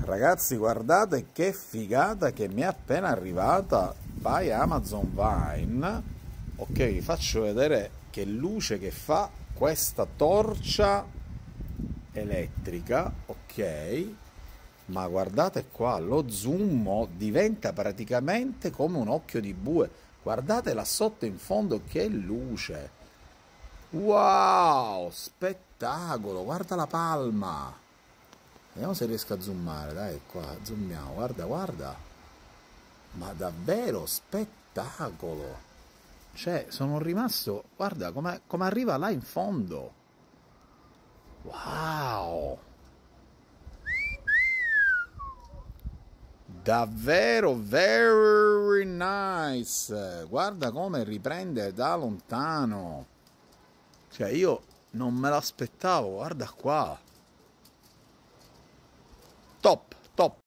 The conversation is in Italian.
Ragazzi, guardate che figata che mi è appena arrivata by Amazon Vine. Ok, vi faccio vedere che luce che fa questa torcia elettrica. Ok, ma guardate qua, lo zoom diventa praticamente come un occhio di bue. Guardate là sotto in fondo che luce. Wow, spettacolo, guarda la palma. Vediamo se riesco a zoomare, dai, qua, zoomiamo, guarda, guarda. Ma davvero, spettacolo. Cioè, sono rimasto, guarda come arriva là in fondo. Wow. Davvero, very nice. Guarda come riprende da lontano. Cioè, io non me l'aspettavo, guarda qua. Top, top.